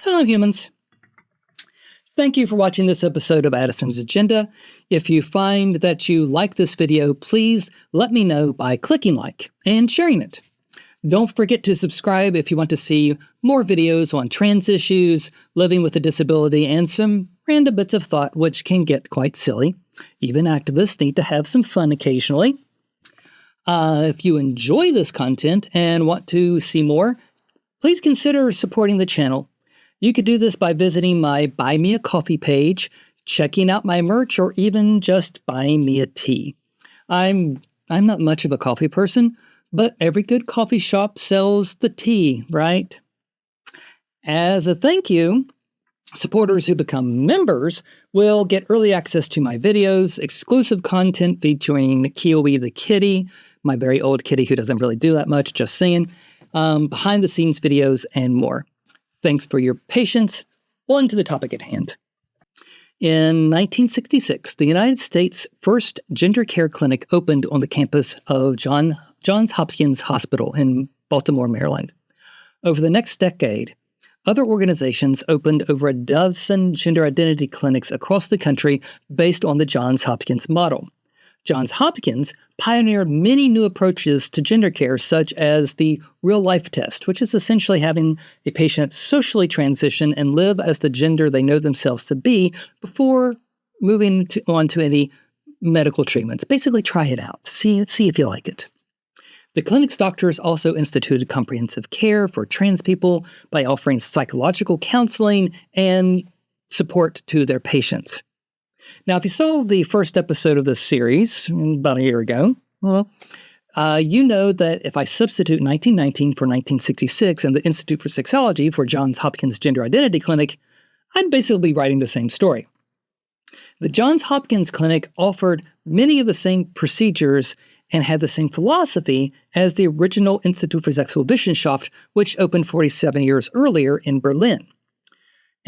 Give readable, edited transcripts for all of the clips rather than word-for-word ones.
Hello, humans. Thank you for watching this episode of Addison's Agenda. If you find that you like this video, please let me know by clicking like and sharing it. Don't forget to subscribe if you want to see more videos on trans issues, living with a disability, and some random bits of thought which can get quite silly. Even activists need to have some fun occasionally. If you enjoy this content and want to see more, please consider supporting the channel. You could do this by visiting my Buy Me a Coffee page, checking out my merch, or even just buying me a tea. I'm not much of a coffee person, but every good coffee shop sells the tea, right? As a thank you, supporters who become members will get early access to my videos, exclusive content featuring Keowee the Kitty, my very old kitty who doesn't really do that much, just saying, behind-the-scenes videos, and more. Thanks for your patience. On to the topic at hand. In 1966, the United States' first gender care clinic opened on the campus of Johns Hopkins Hospital in Baltimore, Maryland. Over the next decade, other organizations opened over a dozen gender identity clinics across the country based on the Johns Hopkins model. Johns Hopkins pioneered many new approaches to gender care, such as the real-life test, which is essentially having a patient socially transition and live as the gender they know themselves to be before moving on to any medical treatments. Basically, try it out. See if you like it. The clinic's doctors also instituted comprehensive care for trans people by offering psychological counseling and support to their patients. Now, if you saw the first episode of this series about a year ago, well, you know that if I substitute 1919 for 1966 and the Institute for Sexology for Johns Hopkins Gender Identity Clinic, I'd basically be writing the same story. The Johns Hopkins Clinic offered many of the same procedures and had the same philosophy as the original Institute for Sexualwissenschaft, which opened 47 years earlier in Berlin.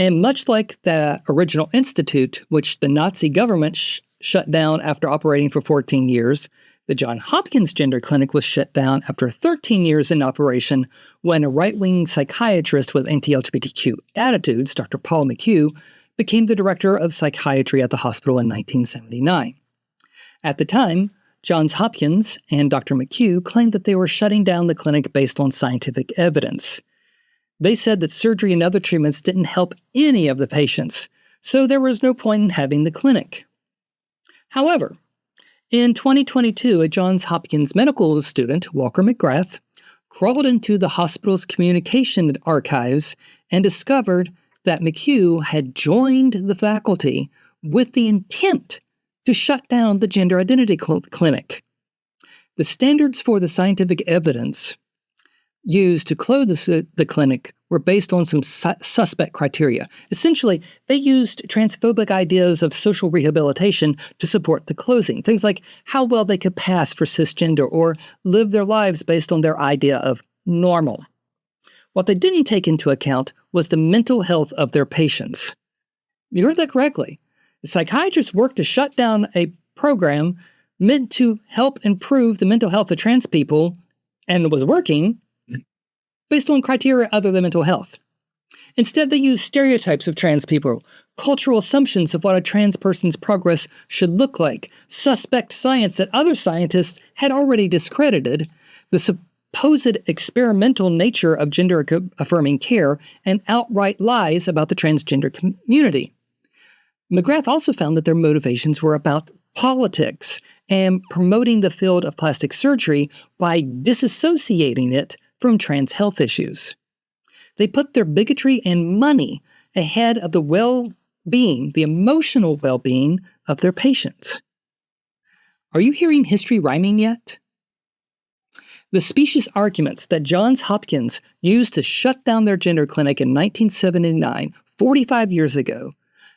And much like the original institute, which the Nazi government shut down after operating for 14 years, the Johns Hopkins Gender Clinic was shut down after 13 years in operation when a right-wing psychiatrist with anti-LGBTQ attitudes, Dr. Paul McHugh, became the director of psychiatry at the hospital in 1979. At the time, Johns Hopkins and Dr. McHugh claimed that they were shutting down the clinic based on scientific evidence. They said that surgery and other treatments didn't help any of the patients, so there was no point in having the clinic. However, in 2022, a Johns Hopkins medical student, Walker McGrath, crawled into the hospital's communication archives and discovered that McHugh had joined the faculty with the intent to shut down the gender identity clinic. The standards for the scientific evidence used to close the clinic were based on some suspect criteria. Essentially, they used transphobic ideas of social rehabilitation to support the closing. Things like how well they could pass for cisgender or live their lives based on their idea of normal. What they didn't take into account was the mental health of their patients. You heard that correctly. The psychiatrists worked to shut down a program meant to help improve the mental health of trans people, and was working based on criteria other than mental health. Instead, they used stereotypes of trans people, cultural assumptions of what a trans person's progress should look like, suspect science that other scientists had already discredited, the supposed experimental nature of gender-affirming care, and outright lies about the transgender community. McGrath also found that their motivations were about politics and promoting the field of plastic surgery by disassociating it from trans health issues. They put their bigotry and money ahead of the well-being, the emotional well-being of their patients. Are you hearing history rhyming yet? The specious arguments that Johns Hopkins used to shut down their gender clinic in 1979, 45 years ago,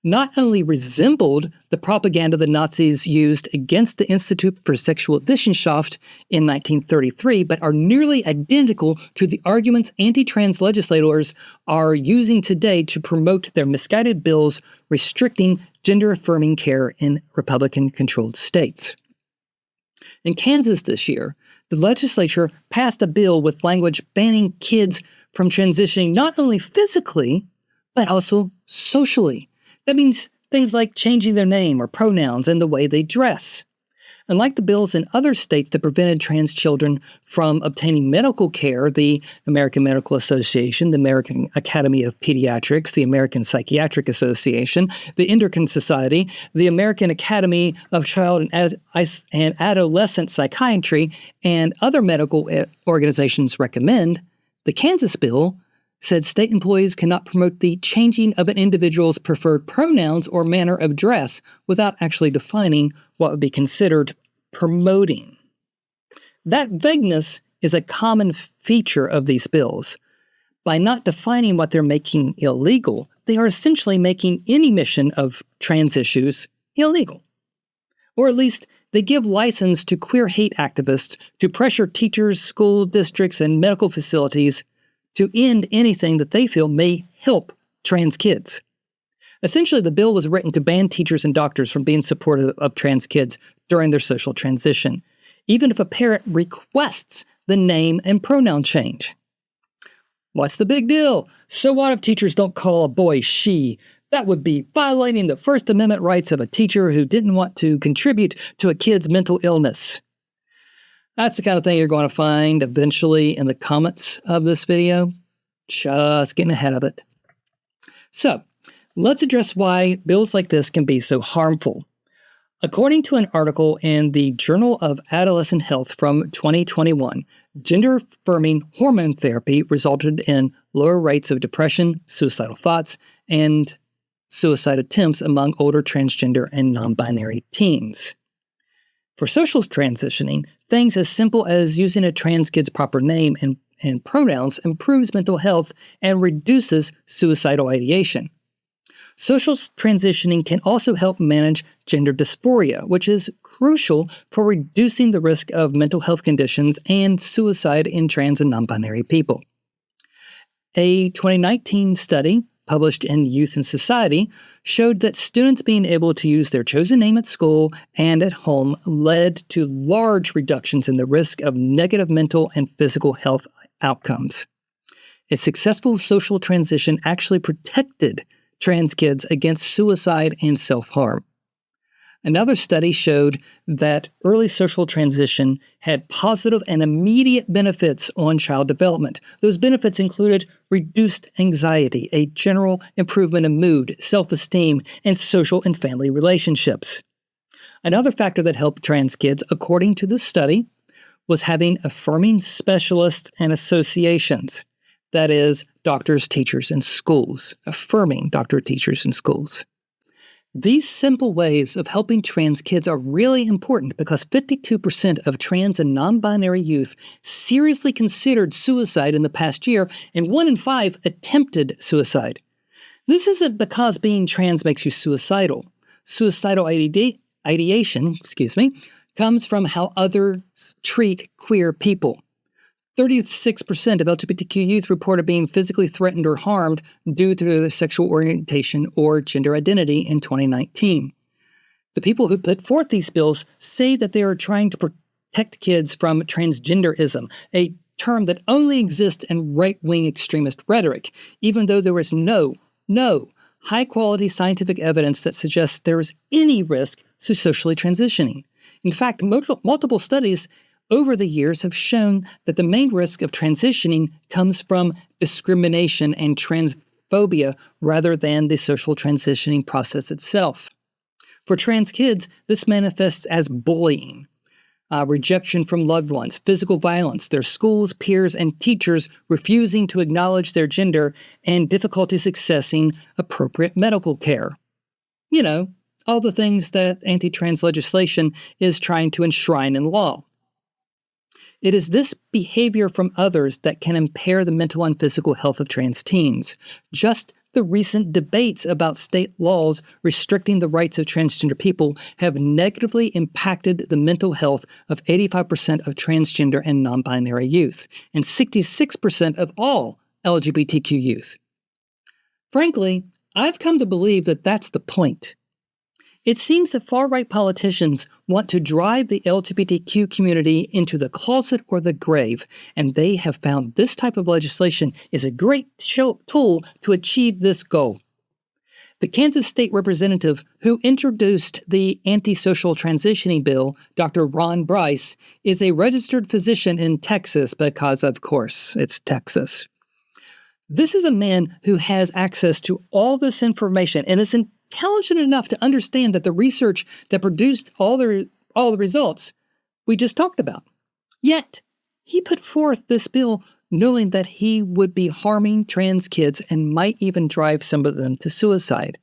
not only resembled the propaganda the Nazis used against the Institute for Sexualwissenschaft in 1933, but are nearly identical to the arguments anti-trans legislators are using today to promote their misguided bills restricting gender-affirming care in Republican-controlled states. In Kansas this year, the legislature passed a bill with language banning kids from transitioning not only physically, but also socially. That means things like changing their name or pronouns and the way they dress. Unlike the bills in other states that prevented trans children from obtaining medical care, the American Medical Association, the American Academy of Pediatrics, the American Psychiatric Association, the Endocrine Society, the American Academy of Child and Adolescent Psychiatry, and other medical organizations recommend, the Kansas bill said state employees cannot promote the changing of an individual's preferred pronouns or manner of dress without actually defining what would be considered promoting. That vagueness is a common feature of these bills. By not defining what they're making illegal, they are essentially making any mission of trans issues illegal. Or at least they give license to queer hate activists to pressure teachers, school districts, and medical facilities to end anything that they feel may help trans kids. Essentially, the bill was written to ban teachers and doctors from being supportive of trans kids during their social transition, even if a parent requests the name and pronoun change. What's the big deal? So what if teachers don't call a boy she? That would be violating the First Amendment rights of a teacher who didn't want to contribute to a kid's mental illness. That's the kind of thing you're going to find eventually in the comments of this video. Just getting ahead of it. So, let's address why bills like this can be so harmful. According to an article in the Journal of Adolescent Health from 2021, gender-affirming hormone therapy resulted in lower rates of depression, suicidal thoughts, and suicide attempts among older transgender and non-binary teens. For social transitioning, things as simple as using a trans kid's proper name and pronouns improves mental health and reduces suicidal ideation. Social transitioning can also help manage gender dysphoria, which is crucial for reducing the risk of mental health conditions and suicide in trans and non-binary people. A 2019 study published in Youth and Society showed that students being able to use their chosen name at school and at home led to large reductions in the risk of negative mental and physical health outcomes. A successful social transition actually protected trans kids against suicide and self-harm. Another study showed that early social transition had positive and immediate benefits on child development. Those benefits included reduced anxiety, a general improvement in mood, self-esteem, and social and family relationships. Another factor that helped trans kids, according to the study, was having affirming specialists and associations. That is, doctors, teachers, and schools. Affirming doctor, teachers, and schools. These simple ways of helping trans kids are really important because 52% of trans and non-binary youth seriously considered suicide in the past year, and 1 in 5 attempted suicide. This isn't because being trans makes you suicidal. Suicidal ideation, comes from how others treat queer people. 36% of LGBTQ youth reported being physically threatened or harmed due to their sexual orientation or gender identity in 2019. The people who put forth these bills say that they are trying to protect kids from transgenderism, a term that only exists in right-wing extremist rhetoric, even though there is no high-quality scientific evidence that suggests there is any risk to socially transitioning. In fact, multiple studies over the years have shown that the main risk of transitioning comes from discrimination and transphobia rather than the social transitioning process itself. For trans kids, this manifests as bullying, rejection from loved ones, physical violence, their schools, peers, and teachers refusing to acknowledge their gender, and difficulties accessing appropriate medical care. You know, all the things that anti-trans legislation is trying to enshrine in law. It is this behavior from others that can impair the mental and physical health of trans teens. Just the recent debates about state laws restricting the rights of transgender people have negatively impacted the mental health of 85% of transgender and non-binary youth, and 66% of all LGBTQ youth. Frankly, I've come to believe that that's the point. It seems that far-right politicians want to drive the LGBTQ community into the closet or the grave, and they have found this type of legislation is a great tool to achieve this goal. The Kansas State Representative who introduced the anti-social transitioning bill, Dr. Ron Bryce, is a registered physician in Texas because, of course, it's Texas. This is a man who has access to all this information and is intelligent enough to understand that the research that produced all the results we just talked about. Yet, he put forth this bill knowing that he would be harming trans kids and might even drive some of them to suicide.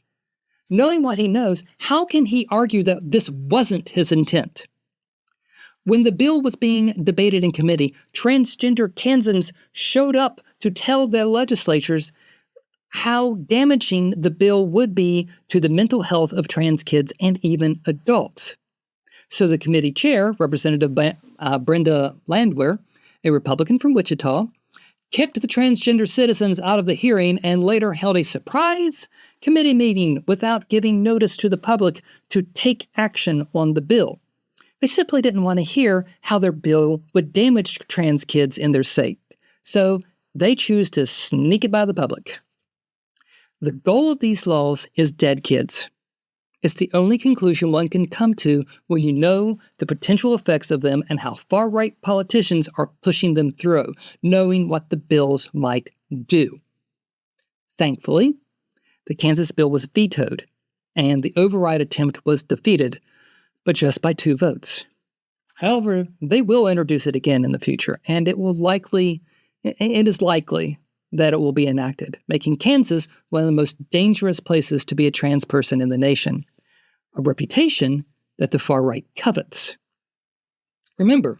Knowing what he knows, how can he argue that this wasn't his intent? When the bill was being debated in committee, transgender Kansans showed up to tell their legislatures how damaging the bill would be to the mental health of trans kids and even adults. So the committee chair, Representative Brenda Landwehr, a Republican from Wichita, kicked the transgender citizens out of the hearing and later held a surprise committee meeting without giving notice to the public to take action on the bill. They simply didn't want to hear how their bill would damage trans kids in their state, so they choose to sneak it by the public. The goal of these laws is dead kids. It's the only conclusion one can come to when you know the potential effects of them and how far-right politicians are pushing them through, knowing what the bills might do. Thankfully, the Kansas bill was vetoed, and the override attempt was defeated, but just by 2 votes. However, they will introduce it again in the future, and it is likely that it will be enacted, making Kansas one of the most dangerous places to be a trans person in the nation, a reputation that the far right covets. Remember,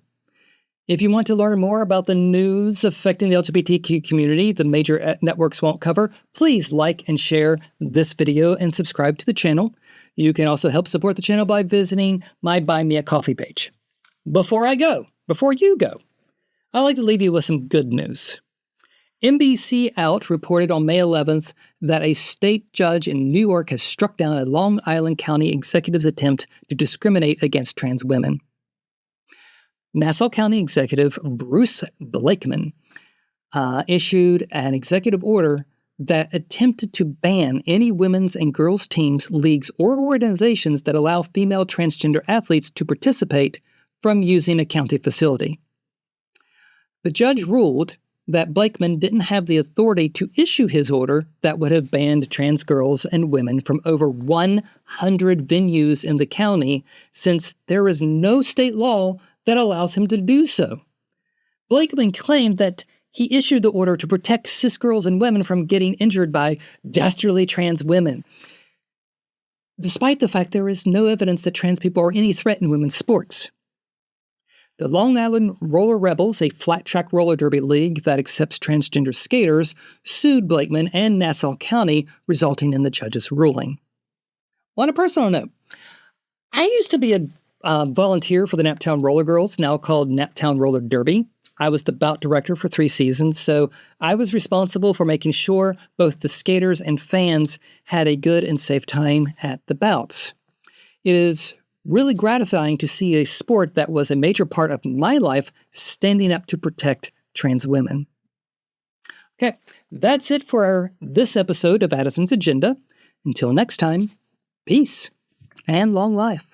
if you want to learn more about the news affecting the LGBTQ community the major networks won't cover, please like and share this video and subscribe to the channel. You can also help support the channel by visiting my Buy Me a Coffee page. Before you go, I'd like to leave you with some good news. NBC Out reported on May 11th that a state judge in New York has struck down a Long Island County executive's attempt to discriminate against trans women. Nassau County Executive Bruce Blakeman issued an executive order that attempted to ban any women's and girls' teams, leagues, or organizations that allow female transgender athletes to participate from using a county facility. The judge ruled that Blakeman didn't have the authority to issue his order that would have banned trans girls and women from over 100 venues in the county, since there is no state law that allows him to do so. Blakeman claimed that he issued the order to protect cis girls and women from getting injured by dastardly trans women, despite the fact there is no evidence that trans people are any threat in women's sports. The Long Island Roller Rebels, a flat-track roller derby league that accepts transgender skaters, sued Blakeman and Nassau County, resulting in the judge's ruling. On a personal note, I used to be a volunteer for the Naptown Roller Girls, now called Naptown Roller Derby. I was the bout director for 3 seasons, so I was responsible for making sure both the skaters and fans had a good and safe time at the bouts. It is really gratifying to see a sport that was a major part of my life standing up to protect trans women. Okay, that's it for this episode of Addison's Agenda. Until next time, peace and long life.